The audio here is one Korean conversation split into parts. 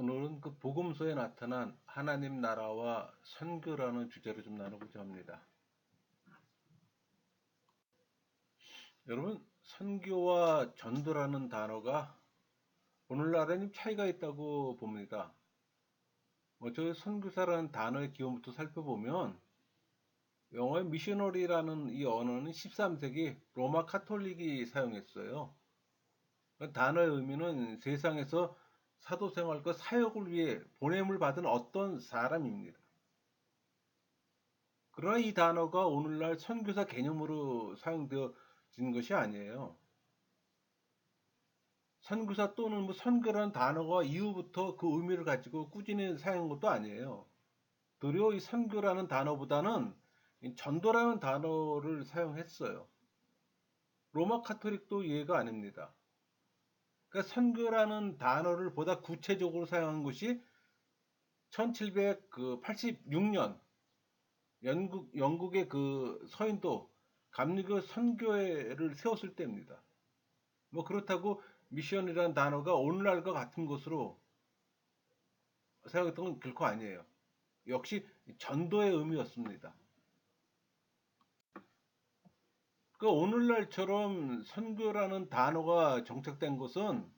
오늘은 그 복음서에 나타난 하나님 나라와 선교라는 주제로 좀 나누고자 합니다. 여러분, 선교와 전도라는 단어가 오늘날에는 차이가 있다고 봅니다. 먼저 선교사라는 단어의 기원부터 살펴보면 영어의 미셔너리라는 이 언어는 13세기 로마 카톨릭이 사용했어요. 그 단어의 의미는 세상에서 사도 생활과 사역을 위해 보냄을 받은 어떤 사람입니다. 그러나 이 단어가 오늘날 선교사 개념으로 사용되어진 것이 아니에요. 선교사 또는 선교라는 단어가 이후부터 그 의미를 가지고 꾸준히 사용한 것도 아니에요. 도리어 이 선교라는 단어보다는 이 전도라는 단어를 사용했어요. 로마 카톨릭도 예가 아닙니다. 그러니까 선교라는 단어를 보다 구체적으로 사용한 것이 1786년 영국의 그 서인도 감리교 선교회를 세웠을 때입니다. 그렇다고 미션이라는 단어가 오늘날과 같은 것으로 사용했던 건 결코 아니에요. 역시 전도의 의미였습니다. 오늘날처럼 선교라는 단어가 정착된 것은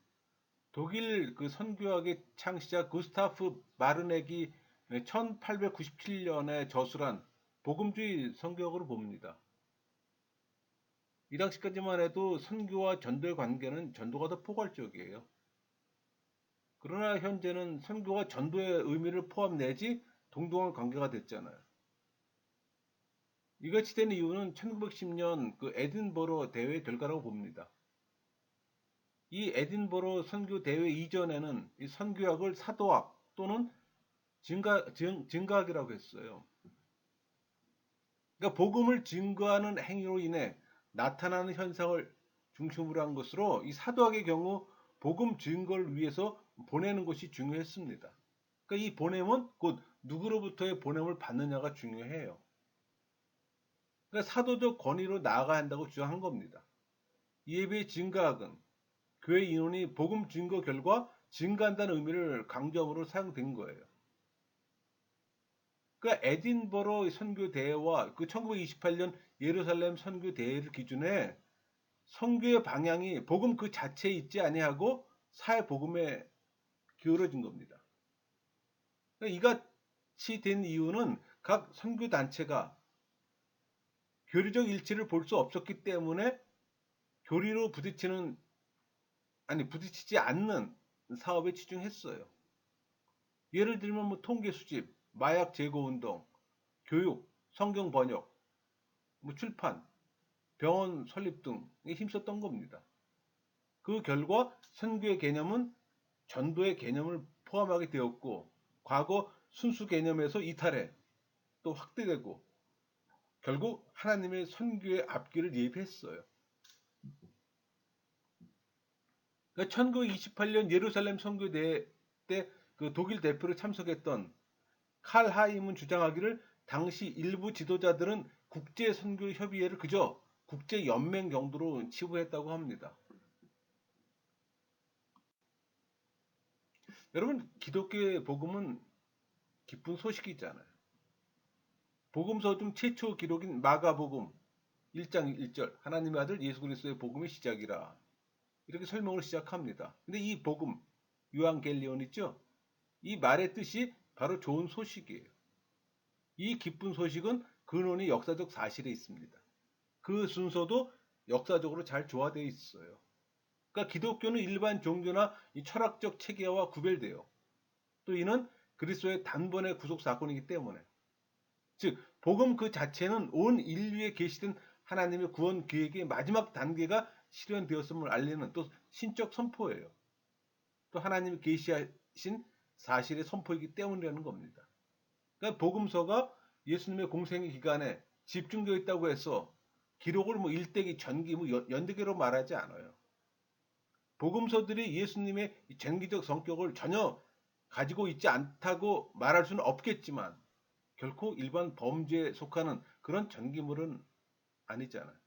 독일 그 선교학의 창시자 구스타프 바르넥이 1897년에 저술한 복음주의 선교학으로 봅니다. 이 당시까지만 해도 선교와 전도의 관계는 전도가 더 포괄적이에요. 그러나 현재는 선교와 전도의 의미를 포함내지 동등한 관계가 됐잖아요. 이같이 된 이유는 1910년 그 에딘버러 대회 결과라고 봅니다. 이 에딘버러 선교 대회 이전에는 이 선교학을 사도학 또는 증가학이라고 했어요. 그러니까 복음을 증거하는 행위로 인해 나타나는 현상을 중심으로 한 것으로 이 사도학의 경우 복음 증거를 위해서 보내는 것이 중요했습니다. 그러니까 이 보냄은 곧 누구로부터의 보냄을 받느냐가 중요해요. 그러니까 사도적 권위로 나아가야 한다고 주장한 겁니다. 이에 비해 증가학은 교회 인원이 복음 증거 결과 증가한다는 의미를 강조함으로 사용된 거예요. 그러니까 에딘버러 선교 대회와 그 1928년 예루살렘 선교 대회를 기준해 선교의 방향이 복음 그 자체에 있지 아니하고 사회 복음에 기울어진 겁니다. 그러니까 이같이 된 이유는 각 선교 단체가 교리적 일치를 볼 수 없었기 때문에 교리로 부딪히지 않는 사업에 치중했어요. 예를 들면 통계 수집, 마약 제거 운동, 교육, 성경 번역, 출판, 병원 설립 등에 힘썼던 겁니다. 그 결과 선교의 개념은 전도의 개념을 포함하게 되었고 과거 순수 개념에서 이탈해 또 확대되고 결국 하나님의 선교의 앞길을 예비했어요. 그러니까 1928년 예루살렘 선교대회 때 그 독일 대표로 참석했던 칼 하임은 주장하기를 당시 일부 지도자들은 국제선교협의회를 그저 국제연맹 정도로 치부했다고 합니다. 여러분, 기독교의 복음은 기쁜 소식이잖아요. 복음서 중 최초 기록인 마가복음 1장 1절 하나님의 아들 예수 그리스도의 복음의 시작이라 이렇게 설명을 시작합니다. 근데 이 복음 유앙겔리온 있죠? 이 말의 뜻이 바로 좋은 소식이에요. 이 기쁜 소식은 근원이 역사적 사실에 있습니다. 그 순서도 역사적으로 잘 조화되어 있어요. 그러니까 기독교는 일반 종교나 이 철학적 체계와 구별돼요. 또 이는 그리스도의 단번의 구속 사건이기 때문에 즉 복음 그 자체는 온 인류에 계시된 하나님의 구원 계획의 마지막 단계가 실현되었음을 알리는 또 신적 선포예요. 또 하나님이 계시하신 사실의 선포이기 때문이라는 겁니다. 그러니까 복음서가 예수님의 공생의 기간에 집중되어 있다고 해서 기록을 일대기, 전기, 연대기로 말하지 않아요. 복음서들이 예수님의 전기적 성격을 전혀 가지고 있지 않다고 말할 수는 없겠지만 결코 일반 범죄에 속하는 그런 전기물은 아니잖아요.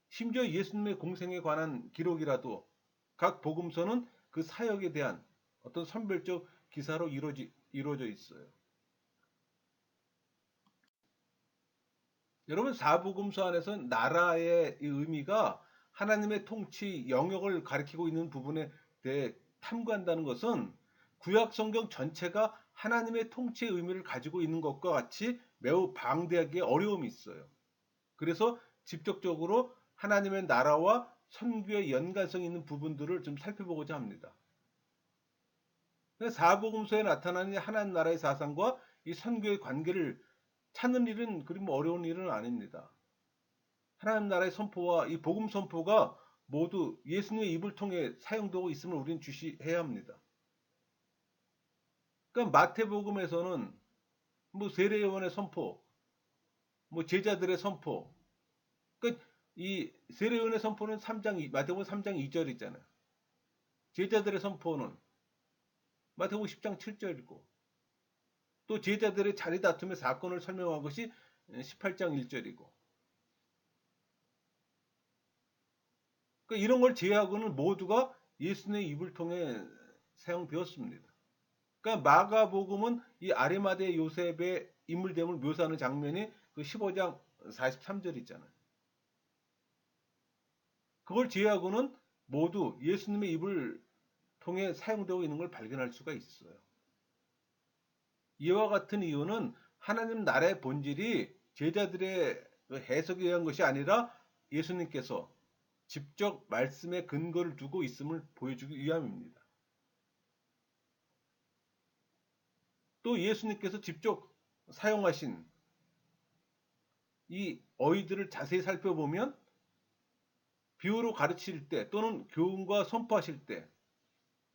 심지어 예수님의 공생에 관한 기록이라도 각 복음서는 그 사역에 대한 어떤 선별적 기사로 이루어져 있어요. 여러분 사복음서 안에서는 나라의 이 의미가 하나님의 통치 영역을 가리키고 있는 부분에 대해 탐구한다는 것은 구약 성경 전체가 하나님의 통치의 의미를 가지고 있는 것과 같이 매우 방대하게 어려움이 있어요. 그래서 직접적으로 하나님의 나라와 선교의 연관성이 있는 부분들을 좀 살펴보고자 합니다. 사복음서에 나타나는 하나님 나라의 사상과 이 선교의 관계를 찾는 일은 그리 뭐 어려운 일은 아닙니다. 하나님 나라의 선포와 이 복음 선포가 모두 예수님의 입을 통해 사용되고 있음을 우리는 주시해야 합니다. 그러니까 마태복음에서는 뭐 세례 요한의 선포, 뭐 제자들의 선포, 그러니까 이 세례 요한의 선포는 마태복음 3장 2절 있잖아요. 제자들의 선포는 마태복음 10장 7절이고 또 제자들의 자리 다툼의 사건을 설명한 것이 18장 1절이고 그러니까 이런 걸 제외하고는 모두가 예수님의 입을 통해 사용되었습니다. 그러니까 마가복음은 이 아리마대 요셉의 인물됨을 묘사하는 장면이 그 15장 43절 있잖아요. 그걸 제외하고는 모두 예수님의 입을 통해 사용되고 있는 걸 발견할 수가 있어요. 이와 같은 이유는 하나님 나라의 본질이 제자들의 해석에 의한 것이 아니라 예수님께서 직접 말씀에 근거를 두고 있음을 보여주기 위함입니다. 또 예수님께서 직접 사용하신 이 어휘들을 자세히 살펴보면 비유로 가르칠 때 또는 교훈과 선포하실 때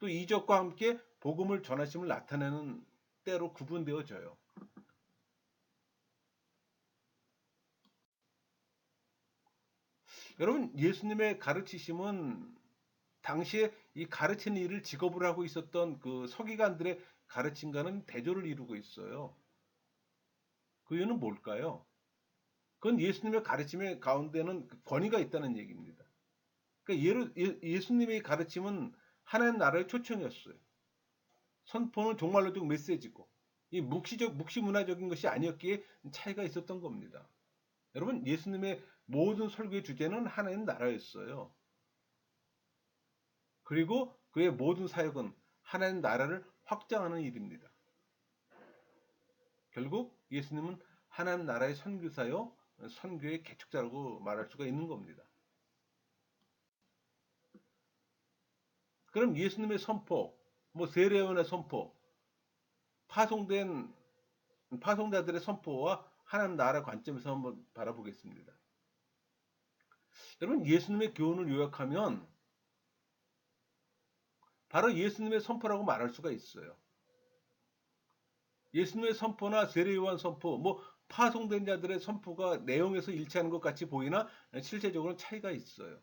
또 이적과 함께 복음을 전하심을 나타내는 때로 구분되어져요. 여러분 예수님의 가르치심은 당시에 이 가르치는 일을 직업으로 하고 있었던 그 서기관들의 가르침과는 대조를 이루고 있어요. 그 이유는 뭘까요? 그건 예수님의 가르침의 가운데는 권위가 있다는 얘기입니다. 그러니까 예수님의 가르침은 하나님 나라의 초청이었어요. 선포는 종말론적 메시지고 이 묵시 문화적인 것이 아니었기에 차이가 있었던 겁니다. 여러분 예수님의 모든 설교의 주제는 하나님 나라였어요. 그리고 그의 모든 사역은 하나님 나라를 확장하는 일입니다. 결국 예수님은 하나님 나라의 선교사요, 선교의 개척자라고 말할 수가 있는 겁니다. 그럼 예수님의 선포, 뭐 세례요한의 선포, 파송된 파송자들의 선포와 하나님 나라 관점에서 한번 바라보겠습니다. 여러분 예수님의 교훈을 요약하면 바로 예수님의 선포라고 말할 수가 있어요. 예수님의 선포나 세례요한 선포, 뭐 파송된 자들의 선포가 내용에서 일치하는 것 같이 보이나 실제적으로는 차이가 있어요.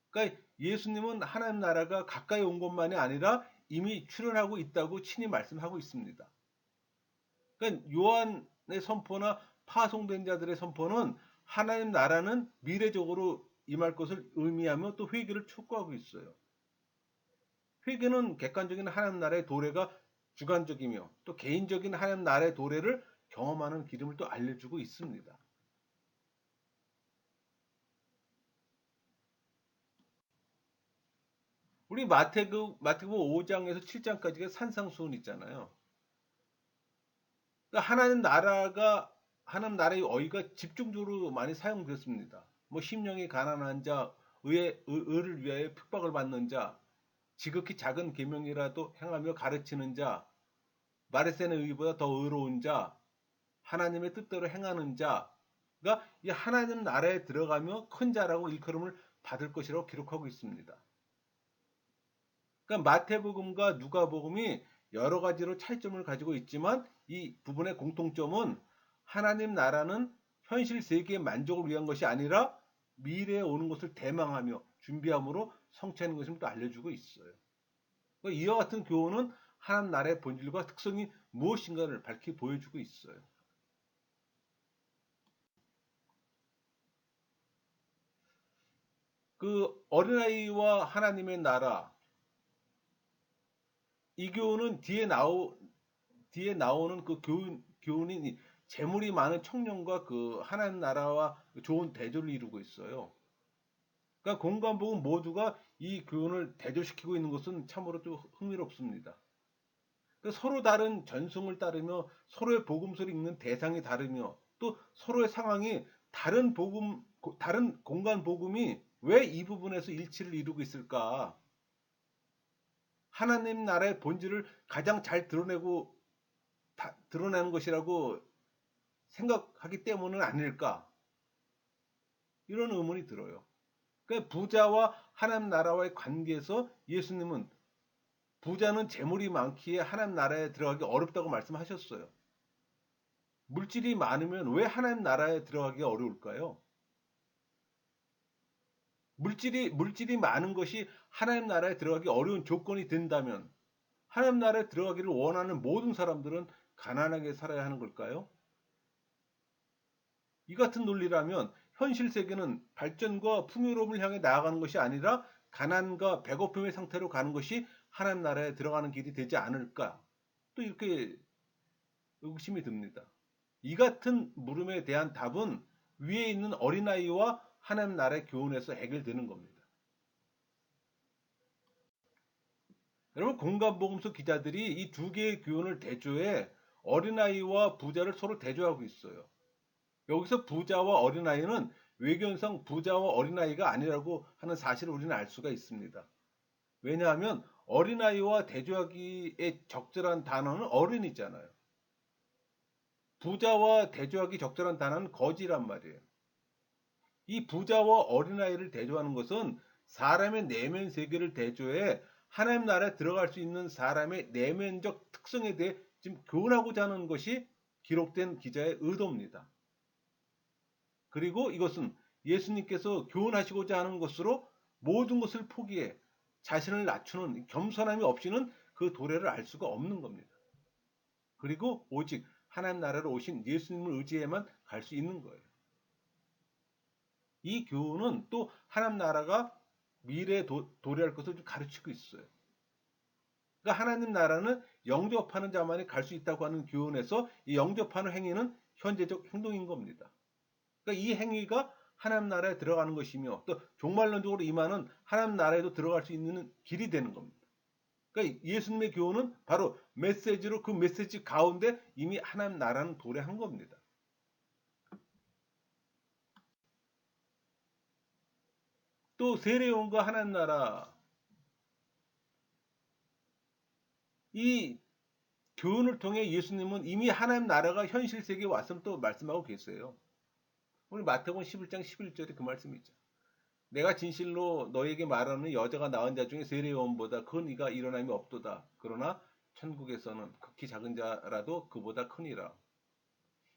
그러니까 예수님은 하나님 나라가 가까이 온 것만이 아니라 이미 출현하고 있다고 친히 말씀하고 있습니다. 그러니까 요한의 선포나 파송된 자들의 선포는 하나님 나라는 미래적으로 임할 것을 의미하며 또 회개를 촉구하고 있어요. 회개는 객관적인 하나님 나라의 도래가 주관적이며 또 개인적인 하나님 나라의 도래를 경험하는 기름을 또 알려주고 있습니다. 우리 마태복음 5장에서 7장까지가 산상수훈 있잖아요. 그러니까 하나님 나라의 어휘가 집중적으로 많이 사용됐습니다. 뭐 심령이 가난한 자, 의를 위하여 핍박을 받는 자, 지극히 작은 계명이라도 행하며 가르치는 자, 바리새인의 의보다 더 의로운 자, 하나님의 뜻대로 행하는 자가 이 하나님 나라에 들어가며 큰 자라고 일컬음을 받을 것이라고 기록하고 있습니다. 그러니까 마태복음과 누가복음이 여러 가지로 차이점을 가지고 있지만 이 부분의 공통점은 하나님 나라는 현실 세계의 만족을 위한 것이 아니라 미래에 오는 것을 대망하며 준비함으로 성취하는 것임을 또 알려주고 있어요. 그러니까 이와 같은 교훈은 하나님 나라의 본질과 특성이 무엇인가를 밝히 보여주고 있어요. 그 어린아이와 하나님의 나라 이 교훈은 뒤에 나오는 그 교훈이 재물이 많은 청년과 그 하나님 나라와 좋은 대조를 이루고 있어요. 그러니까 공관복음 모두가 이 교훈을 대조시키고 있는 것은 참으로 좀 흥미롭습니다. 그러니까 서로 다른 전승을 따르며 서로의 복음서를 읽는 대상이 다르며 또 서로의 상황이 다른 공간 복음이 왜 이 부분에서 일치를 이루고 있을까? 하나님 나라의 본질을 가장 잘 드러내는 것이라고 생각하기 때문은 아닐까? 이런 의문이 들어요. 그러니까 부자와 하나님 나라와의 관계에서 예수님은 부자는 재물이 많기에 하나님 나라에 들어가기 어렵다고 말씀하셨어요. 물질이 많으면 왜 하나님 나라에 들어가기 어려울까요? 물질이 많은 것이 하나님 나라에 들어가기 어려운 조건이 된다면 하나님 나라에 들어가기를 원하는 모든 사람들은 가난하게 살아야 하는 걸까요? 이 같은 논리라면 현실 세계는 발전과 풍요로움을 향해 나아가는 것이 아니라 가난과 배고픔의 상태로 가는 것이 하나님 나라에 들어가는 길이 되지 않을까? 또 이렇게 의구심이 듭니다. 이 같은 물음에 대한 답은 위에 있는 어린아이와 하나님 나라의 교훈에서 해결되는 겁니다. 여러분 공간복음서 기자들이 이 두 개의 교훈을 대조해 어린아이와 부자를 서로 대조하고 있어요. 여기서 부자와 어린아이는 외견상 부자와 어린아이가 아니라고 하는 사실을 우리는 알 수가 있습니다. 왜냐하면 어린아이와 대조하기에 적절한 단어는 어른이잖아요. 부자와 대조하기 적절한 단어는 거지란 말이에요. 이 부자와 어린아이를 대조하는 것은 사람의 내면 세계를 대조해 하나님 나라에 들어갈 수 있는 사람의 내면적 특성에 대해 지금 교훈하고자 하는 것이 기록된 기자의 의도입니다. 그리고 이것은 예수님께서 교훈하시고자 하는 것으로 모든 것을 포기해 자신을 낮추는 겸손함이 없이는 그 도래를 알 수가 없는 겁니다. 그리고 오직 하나님 나라로 오신 예수님을 의지해만 갈 수 있는 거예요. 이 교훈은 또 하나님 나라가 미래에 도래할 것을 좀 가르치고 있어요. 그러니까 하나님 나라는 영접하는 자만이 갈 수 있다고 하는 교훈에서 이 영접하는 행위는 현재적 행동인 겁니다. 그러니까 이 행위가 하나님 나라에 들어가는 것이며 또 종말론적으로 임하는 하나님 나라에도 들어갈 수 있는 길이 되는 겁니다. 그러니까 예수님의 교훈은 바로 메시지로 그 메시지 가운데 이미 하나님 나라는 도래한 겁니다. 또 세례요한과 하나님 나라 이 교훈을 통해 예수님은 이미 하나님 나라가 현실 세계에 왔음을 또 말씀하고 계세요. 오늘 마태복음 11장 11절에 그 말씀이 있죠. 내가 진실로 너에게 말하는 여자가 낳은 자 중에 세례요한보다 큰 이가 일어남이 없도다. 그러나 천국에서는 극히 작은 자라도 그보다 크니라.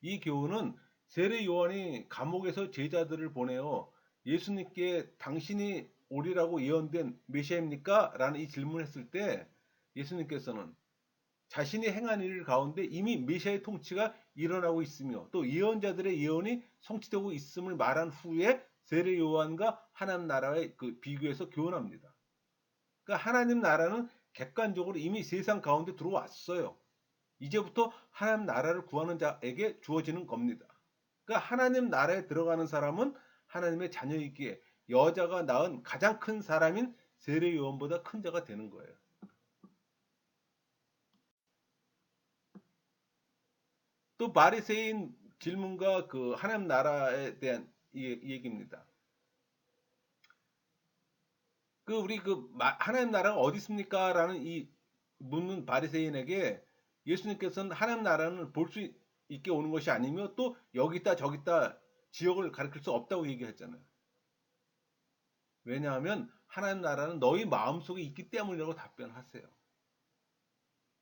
이 교훈은 세례요한이 감옥에서 제자들을 보내어 예수님께 당신이 오리라고 예언된 메시아입니까? 라는 이 질문을 했을 때 예수님께서는 자신이 행한 일 가운데 이미 메시아의 통치가 일어나고 있으며 또 예언자들의 예언이 성취되고 있음을 말한 후에 세례 요한과 하나님 나라의 그 비교해서 교훈합니다. 그러니까 하나님 나라는 객관적으로 이미 세상 가운데 들어왔어요. 이제부터 하나님 나라를 구하는 자에게 주어지는 겁니다. 그러니까 하나님 나라에 들어가는 사람은 하나님의 자녀이기에 여자가 낳은 가장 큰 사람인 세례 요한보다 큰 자가 되는 거예요. 또 바리새인 질문과 그 하나님 나라에 대한 얘기입니다. 그 우리 그 하나님 나라가 어디 있습니까? 라는 이 묻는 바리새인에게 예수님께서는 하나님 나라는 볼 수 있게 오는 것이 아니며 또 여기 있다 저기 있다 지역을 가리킬 수 없다고 얘기했잖아요. 왜냐하면 하나님 나라는 너희 마음속에 있기 때문이라고 답변하세요.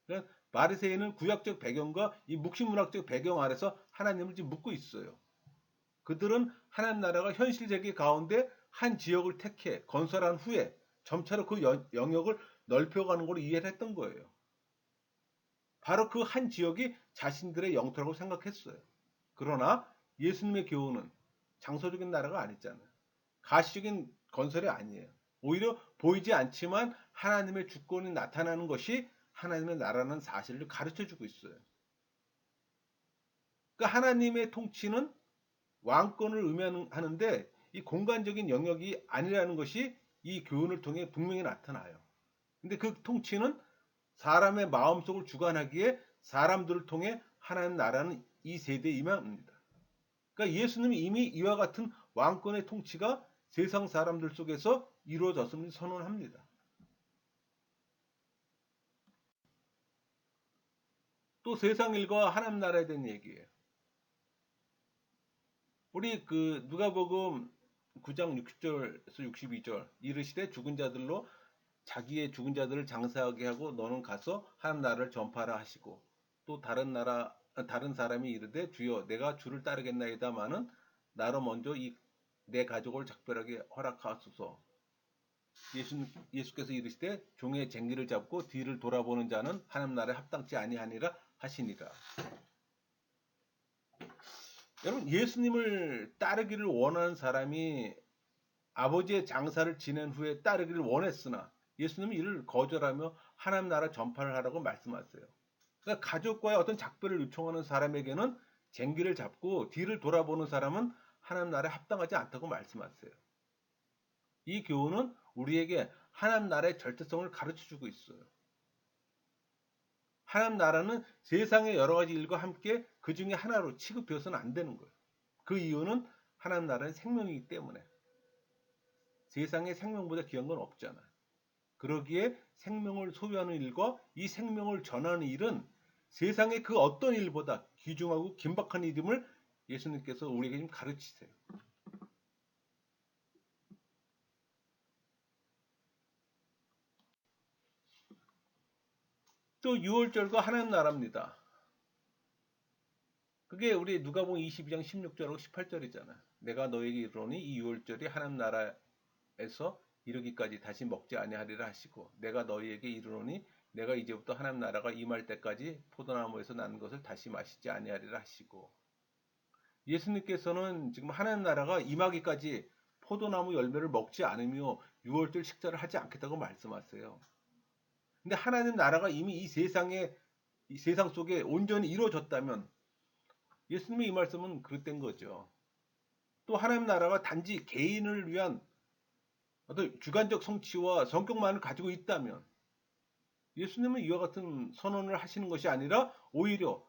그러니까 바리새인은 구약적 배경과 이 묵신문학적 배경 아래서 하나님을 지금 묻고 있어요. 그들은 하나님 나라가 현실 세계 가운데 한 지역을 택해 건설한 후에 점차로 그 영역을 넓혀가는 걸로 이해를 했던 거예요. 바로 그 한 지역이 자신들의 영토라고 생각했어요. 그러나 예수님의 교훈은 장소적인 나라가 아니잖아요. 가시적인 건설이 아니에요. 오히려 보이지 않지만 하나님의 주권이 나타나는 것이 하나님의 나라는 사실을 가르쳐 주고 있어요. 그러니까 하나님의 통치는 왕권을 의미하는데 이 공간적인 영역이 아니라는 것이 이 교훈을 통해 분명히 나타나요. 근데 그 통치는 사람의 마음속을 주관하기에 사람들을 통해 하나님 나라는 이 세대에 임합니다. 그러니까 예수님이 이미 이와 같은 왕권의 통치가 세상 사람들 속에서 이루어졌음을 선언합니다. 또 세상 일과 하나님 나라에 대한 얘기예요. 우리 그 누가복음 9장 60절에서 62절 이르시되 죽은 자들로 자기의 죽은 자들을 장사하게 하고 너는 가서 하나님 나라를 전파하라 하시고 또 다른 사람이 이르되 주여 내가 주를 따르겠나이다마는 나로 먼저 내 가족을 작별하게 허락하소서. 예수께서 이르시되 종의 쟁기를 잡고 뒤를 돌아보는 자는 하나님 나라에 합당치 아니하니라 하시니라. 여러분 예수님을 따르기를 원하는 사람이 아버지의 장사를 지낸 후에 따르기를 원했으나 예수님은 이를 거절하며 하나님 나라 전파를 하라고 말씀하세요. 그러니까 가족과의 어떤 작별을 요청하는 사람에게는 쟁기를 잡고 뒤를 돌아보는 사람은 하나님 나라에 합당하지 않다고 말씀하세요. 이 교훈은 우리에게 하나님 나라의 절대성을 가르쳐 주고 있어요. 하나님 나라는 세상의 여러 가지 일과 함께 그 중에 하나로 취급되어서는 안 되는 거예요. 그 이유는 하나님 나라는 생명이기 때문에. 세상에 생명보다 귀한 건 없잖아요. 그러기에 생명을 소유하는 일과 이 생명을 전하는 일은 세상의 그 어떤 일보다 귀중하고 긴박한 일임을 예수님께서 우리에게 좀 가르치세요. 또 유월절과 하나님 나라입니다. 그게 우리 누가복음 22장 16절하고 18절이잖아. 내가 너에게 이르노니 이 유월절이 하나님 나라에서 이르기까지 다시 먹지 아니하리라 하시고 내가 너희에게 이르노니 내가 이제부터 하나님 나라가 임할 때까지 포도나무에서 난 것을 다시 마시지 아니하리라 하시고 예수님께서는 지금 하나님 나라가 임하기까지 포도나무 열매를 먹지 않으며 유월절 식사를 하지 않겠다고 말씀하세요. 근데 하나님 나라가 이미 이 세상 속에 온전히 이루어졌다면 예수님의 이 말씀은 그릇된 거죠. 또 하나님 나라가 단지 개인을 위한 어떤 주관적 성취와 성격만을 가지고 있다면 예수님은 이와 같은 선언을 하시는 것이 아니라 오히려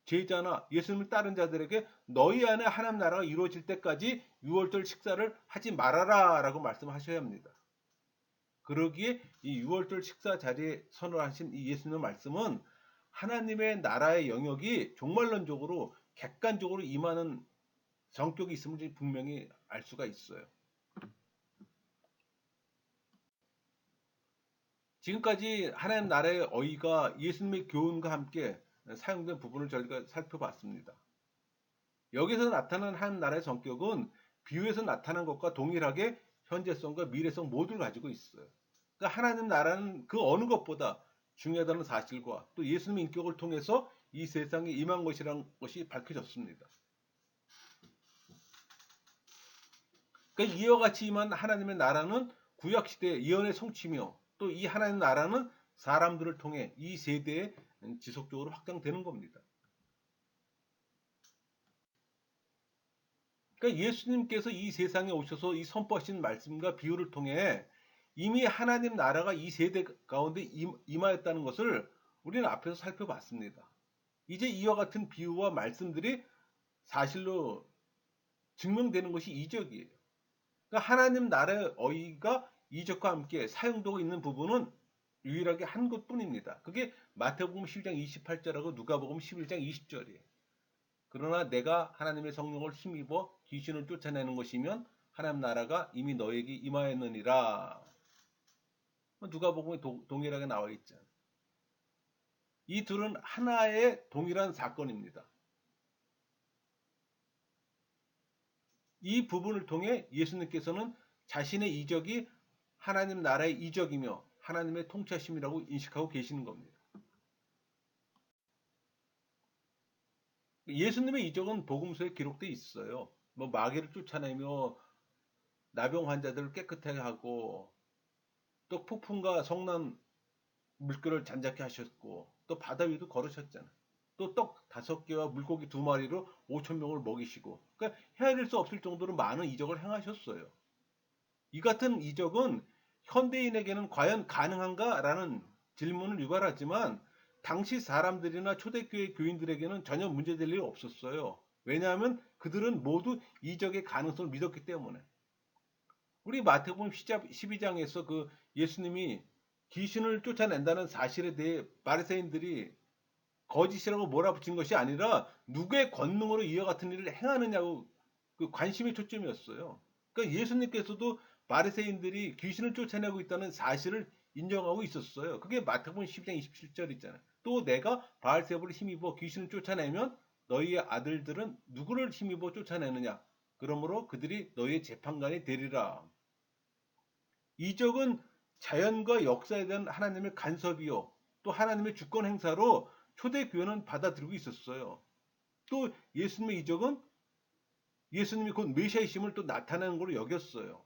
제자나 예수님을 따른 자들에게 너희 안에 하나님 나라가 이루어질 때까지 유월절 식사를 하지 말아라 라고 말씀하셔야 합니다. 그러기에 이 유월절 식사 자리에 선언하신 이 예수님의 말씀은 하나님의 나라의 영역이 종말론적으로 객관적으로 임하는 성격이 있음을 분명히 알 수가 있어요. 지금까지 하나님 나라의 어휘가 예수님의 교훈과 함께 사용된 부분을 저희가 살펴봤습니다. 여기서 나타난 하나님 나라의 성격은 비유에서 나타난 것과 동일하게 현재성과 미래성 모두를 가지고 있어요. 그러니까 하나님 나라는 그 어느 것보다 중요하다는 사실과 또 예수님의 인격을 통해서 이 세상에 임한 것이라는 것이 밝혀졌습니다. 그러니까 이와 같이 임한 하나님의 나라는 구약시대의 예언의 성취며 또 이 하나님 나라는 사람들을 통해 이 세대에 지속적으로 확장되는 겁니다. 그러니까 예수님께서 이 세상에 오셔서 이 선포하신 말씀과 비유를 통해 이미 하나님 나라가 이 세대 가운데 임하였다는 것을 우리는 앞에서 살펴봤습니다. 이제 이와 같은 비유와 말씀들이 사실로 증명되는 것이 이적이에요. 그러니까 하나님 나라의 어휘가 이적과 함께 사용되고 있는 부분은 유일하게 한 곳뿐입니다. 그게 마태복음 12장 28절하고 누가복음 11장 20절이에요. 그러나 내가 하나님의 성령을 힘입어 귀신을 쫓아내는 것이면 하나님 나라가 이미 너에게 임하였느니라. 누가복음에 동일하게 나와 있잖아요. 이 둘은 하나의 동일한 사건입니다. 이 부분을 통해 예수님께서는 자신의 이적이 하나님 나라의 이적이며 하나님의 통치하심이라고 인식하고 계시는 겁니다. 예수님의 이적은 복음서에 기록되어 있어요. 뭐 마귀를 쫓아내며 나병 환자들을 깨끗하게 하고 또 폭풍과 성난 물결을 잔잔케 하셨고 또 바다 위도 걸으셨잖아. 또 떡 5개와 물고기 2마리로 5천 명을 먹이시고 그러니까 헤아릴 수 없을 정도로 많은 이적을 행하셨어요. 이 같은 이적은 현대인에게는 과연 가능한가라는 질문을 유발하지만 당시 사람들이나 초대교회 교인들에게는 전혀 문제될 일이 없었어요. 왜냐하면 그들은 모두 이적의 가능성을 믿었기 때문에. 우리 마태복음 12장에서 그 예수님이 귀신을 쫓아낸다는 사실에 대해 바리새인들이 거짓이라고 몰아붙인 것이 아니라 누구의 권능으로 이와 같은 일을 행하느냐고 그 관심의 초점이었어요. 그러니까 예수님께서도 바리새인들이 귀신을 쫓아내고 있다는 사실을 인정하고 있었어요. 그게 마태복음 12장 27절 있잖아요. 또 내가 바알세불을 힘입어 귀신을 쫓아내면 너희의 아들들은 누구를 힘입어 쫓아내느냐? 그러므로 그들이 너희의 재판관이 되리라. 이적은 자연과 역사에 대한 하나님의 간섭이요. 또 하나님의 주권 행사로 초대교회는 받아들이고 있었어요. 또 예수님의 이적은 예수님이 곧 메시아이심을 또 나타내는 걸로 여겼어요.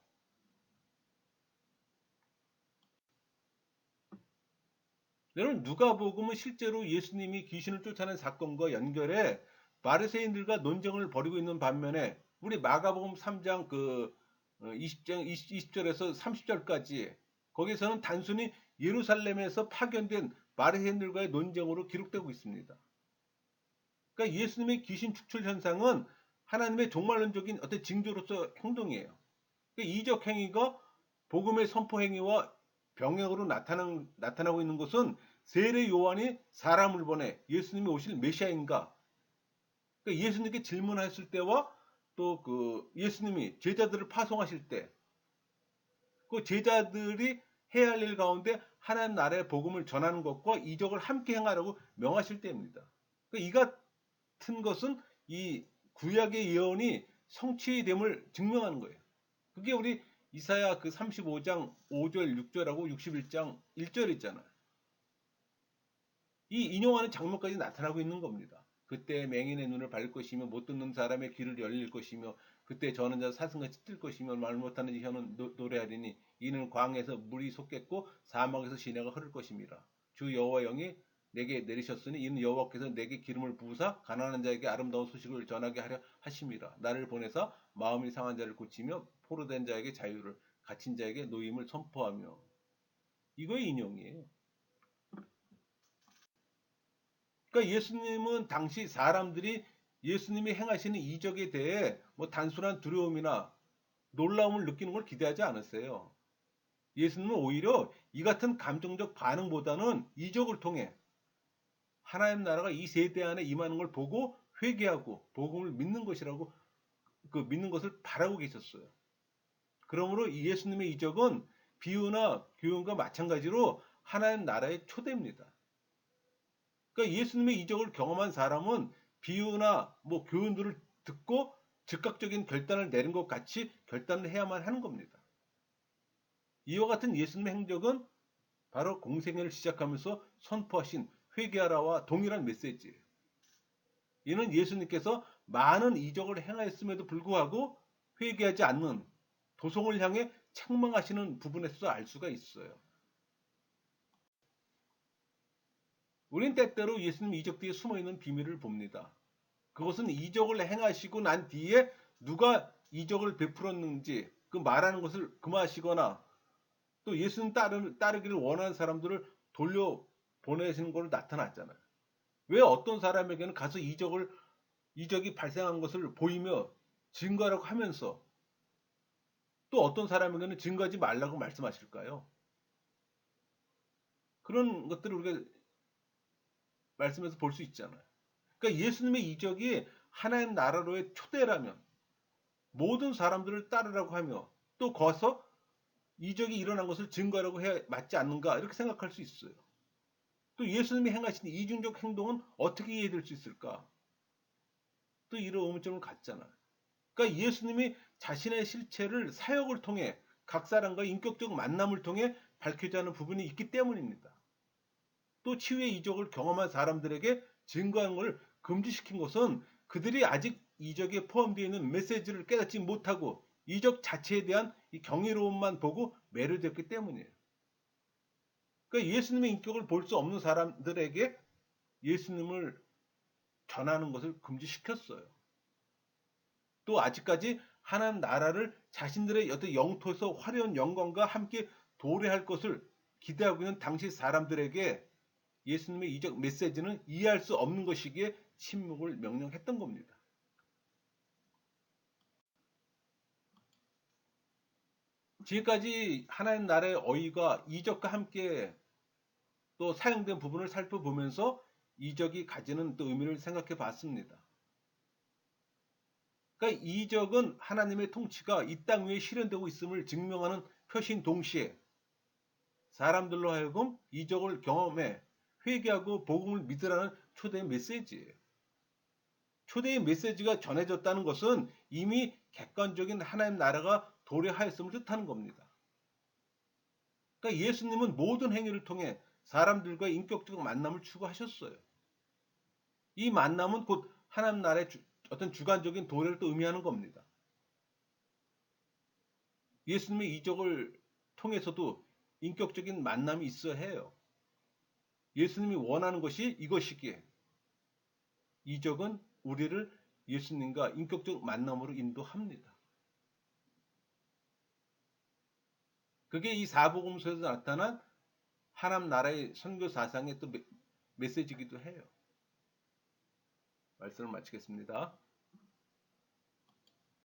여러분 누가복음은 실제로 예수님이 귀신을 쫓아낸 사건과 연결해 바리새인들과 논쟁을 벌이고 있는 반면에 우리 마가복음 3장 그 20절에서 30절까지 거기서는 단순히 예루살렘에서 파견된 바리새인들과의 논쟁으로 기록되고 있습니다. 그러니까 예수님의 귀신 축출 현상은 하나님의 종말론적인 어떤 징조로서 행동이에요. 그러니까 이적 행위가 복음의 선포 행위와 병행으로 나타나고 있는 것은 세례 요한이 사람을 보내 예수님이 오실 메시아인가? 그러니까 예수님께 질문했을 때와 또 그 예수님이 제자들을 파송하실 때 그 제자들이 해야 할 일 가운데 하나님 나라의 복음을 전하는 것과 이적을 함께 행하라고 명하실 때입니다. 그러니까 이 같은 것은 이 구약의 예언이 성취됨을 증명하는 거예요. 그게 우리 이사야 그 35장 5절 6절하고 61장 1절 있잖아요. 이 인용하는 장면까지 나타나고 있는 겁니다. 그때 맹인의 눈을 밝을 것이며 못 듣는 사람의 귀를 열릴 것이며 그때 저는 자 사슴같이 뜰 것이며 말 못하는 혀는 노래하리니 이는 광에서 물이 솟겠고 사막에서 시내가 흐를 것입니다. 주 여호와 영이 내게 내리셨으니 이는 여호와께서 내게 기름을 부으사 가난한 자에게 아름다운 소식을 전하게 하려 하심이라. 나를 보내사 마음이 상한 자를 고치며 포로된 자에게 자유를 갇힌 자에게 노임을 선포하며. 이거의 인용이에요. 그러니까 예수님은 당시 사람들이 예수님이 행하시는 이적에 대해 뭐 단순한 두려움이나 놀라움을 느끼는 걸 기대하지 않았어요. 예수님은 오히려 이 같은 감정적 반응보다는 이적을 통해 하나님 나라가 이 세대 안에 임하는 걸 보고 회개하고 복음을 믿는 것이라고 그 믿는 것을 바라고 계셨어요. 그러므로 이 예수님의 이적은 비유나 교훈과 마찬가지로 하나님 나라의 초대입니다. 그러니까 예수님의 이적을 경험한 사람은 비유나 뭐 교훈들을 듣고 즉각적인 결단을 내린 것 같이 결단을 해야만 하는 겁니다. 이와 같은 예수님의 행적은 바로 공생애를 시작하면서 선포하신 회개하라와 동일한 메시지예요. 이는 예수님께서 많은 이적을 행하였음에도 불구하고 회개하지 않는 도성을 향해 책망하시는 부분에서 알 수가 있어요. 우린 때때로 예수님 이적 뒤에 숨어있는 비밀을 봅니다. 그것은 이적을 행하시고 난 뒤에 누가 이적을 베풀었는지 그 말하는 것을 금하시거나 또 예수님 따르기를 원하는 사람들을 돌려보내시는 걸로 나타났잖아요. 왜 어떤 사람에게는 가서 이적이 발생한 것을 보이며 증거하라고 하면서 또 어떤 사람에게는 증거하지 말라고 말씀하실까요? 그런 것들을 우리가 말씀에서 볼 수 있잖아요. 그러니까 예수님의 이적이 하나님 나라로의 초대라면 모든 사람들을 따르라고 하며 또 거기서 이적이 일어난 것을 증거하라고 해야 맞지 않는가 이렇게 생각할 수 있어요. 또 예수님이 행하신 이중적 행동은 어떻게 이해될 수 있을까? 또 이런 의문점을 갖잖아요. 그러니까 예수님이 자신의 실체를 사역을 통해 각 사람과 인격적 만남을 통해 밝히자 하는 부분이 있기 때문입니다. 또 치유의 이적을 경험한 사람들에게 증거하는 것을 금지시킨 것은 그들이 아직 이적에 포함되어 있는 메시지를 깨닫지 못하고 이적 자체에 대한 이 경이로움만 보고 매료됐기 때문이에요. 그러니까 예수님의 인격을 볼 수 없는 사람들에게 예수님을 전하는 것을 금지시켰어요. 또 아직까지 하나님 나라를 자신들의 어떤 영토에서 화려한 영광과 함께 도래할 것을 기대하고 있는 당시 사람들에게 예수님의 이적 메시지는 이해할 수 없는 것이기에 침묵을 명령했던 겁니다. 지금까지 하나님 나라의 어휘가 이적과 함께 또 사용된 부분을 살펴보면서 이적이 가지는 또 의미를 생각해 봤습니다. 그러니까 이적은 하나님의 통치가 이 땅 위에 실현되고 있음을 증명하는 표시인 동시에 사람들로 하여금 이적을 경험해 회개하고 복음을 믿으라는 초대의 메시지예요. 초대의 메시지가 전해졌다는 것은 이미 객관적인 하나님 나라가 도래하였음을 뜻하는 겁니다. 그러니까 예수님은 모든 행위를 통해 사람들과의 인격적 만남을 추구하셨어요. 이 만남은 곧 하나님 나라의 어떤 주관적인 도래를 또 의미하는 겁니다. 예수님의 이적을 통해서도 인격적인 만남이 있어야 해요. 예수님이 원하는 것이 이것이기에 이적은 우리를 예수님과 인격적 만남으로 인도합니다. 그게 이 사복음서에서 나타난 하나님 나라의 선교 사상의 또 메시지이기도 해요. 말씀을 마치겠습니다.